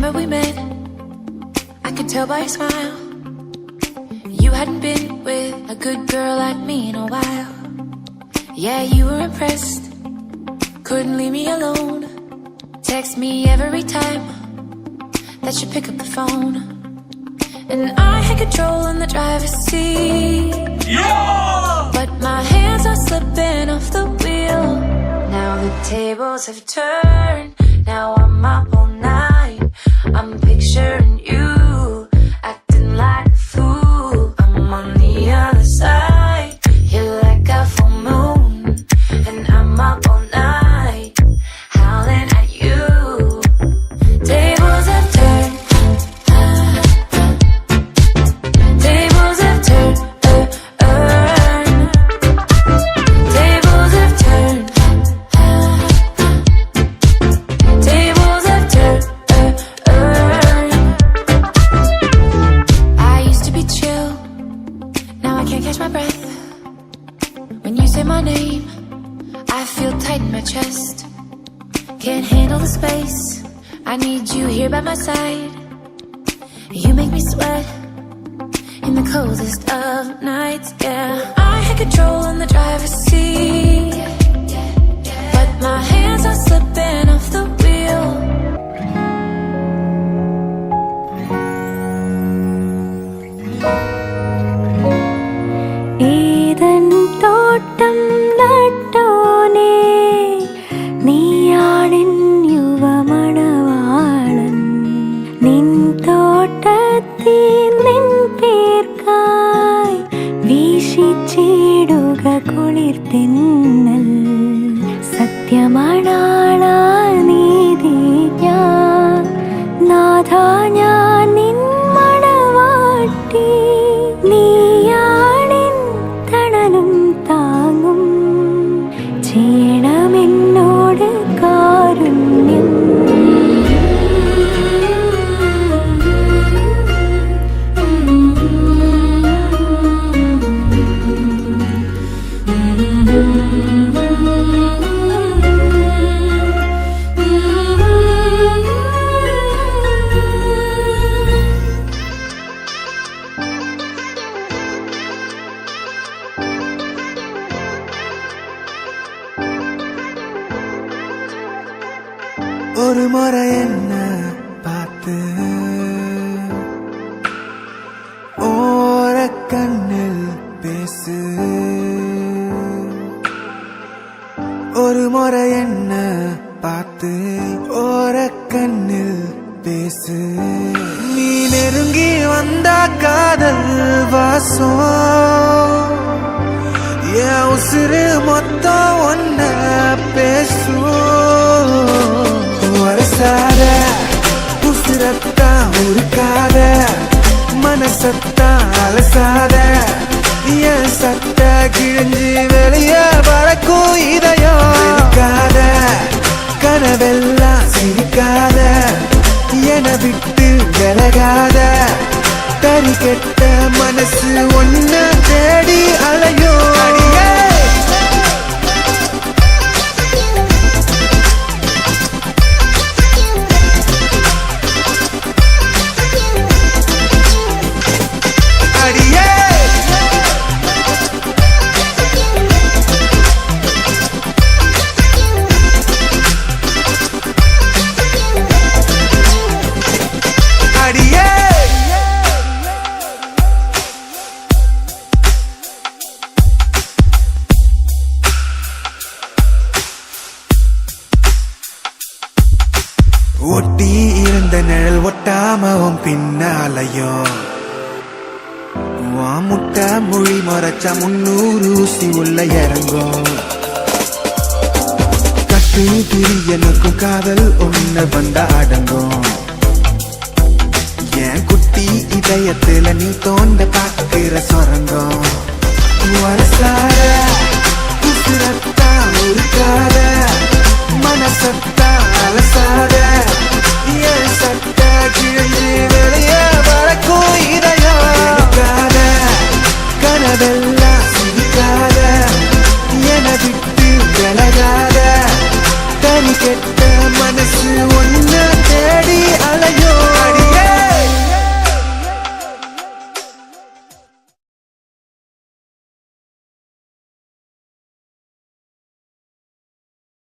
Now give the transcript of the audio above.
Remember we met, I could tell by your smile. You hadn't been with a good girl like me in a while. Yeah, you were impressed, couldn't leave me alone. Text me every time that you pick up the phone. And I had control in the driver's seat, yeah! But my hands are slipping off the wheel. Now the tables have turned, now I'm up all night. I'm picturing you, acting like a fool. I'm on the other side, you're like a full moon. And I'm up all night, howling at you. Tables have turned, tables have turned, tables have turned, tables have turned. I used to be chill, now I can't catch my breath. When you say my name, I feel tight in my chest. Can't handle the space, I need you here by my side. You make me sweat in the coldest of nights, yeah. I had control in the driver's seat, but my hands are slipping off the wheel. ഏതൻ തോട്ടം നട്ടോനേ നീയാണെൻ യുവമണവാളൻ നിൻ തോട്ടത്തിൽ നിൻ പേർക്കായി വീശിച്ചിടുക കുളിർതെന്നൽ സത്യമണാളാ നീതി ഞാൻ നാഥാ ഞാൻ നിൻ മണവാട്ടി നീയാണെൻ തണലും താങ്ങും ചെയ്യണമെന്നോട് കാരുണ്യം ஒரு முறை என்ன பார்த்து ஓரக்கண்ணில் பேசு ஒரு முறை என்ன பார்த்து ஓரக்கண்ணில் பேசு நீ நெருங்கி வந்தா காதல் வாசம் என் உசுறு மொத்தம் ஒன்ன பேசும் வரசாத உசுரத்தான் உருக்காத மனசத்தான் அலசாத என் சத்த கிழிஞ்சு வெளிய பறக்கும் இதயம் இருக்காத கனவெல்லாம் சிரிக்காத என விட்டு விலகாத தறி கெட்ட மனசு ஒன்ன தேடி அலையும் அடியே ஒட்டி இருந்த நிழல் ஒட்டாமவும் பின்னாலையும் முட்டை மொழி மறைச்சா 300 ஊசி உள்ள இறங்கும் கட்டு திரியனுக்கும் காதல் ஒண்ணு வந்த அடங்கும் என் குட்டி இதயத்துல நீ தோண்ட பாக்குற சொரங்கம் வரசார உசுரத்தா உருக்காத மனசத்தா அலசாத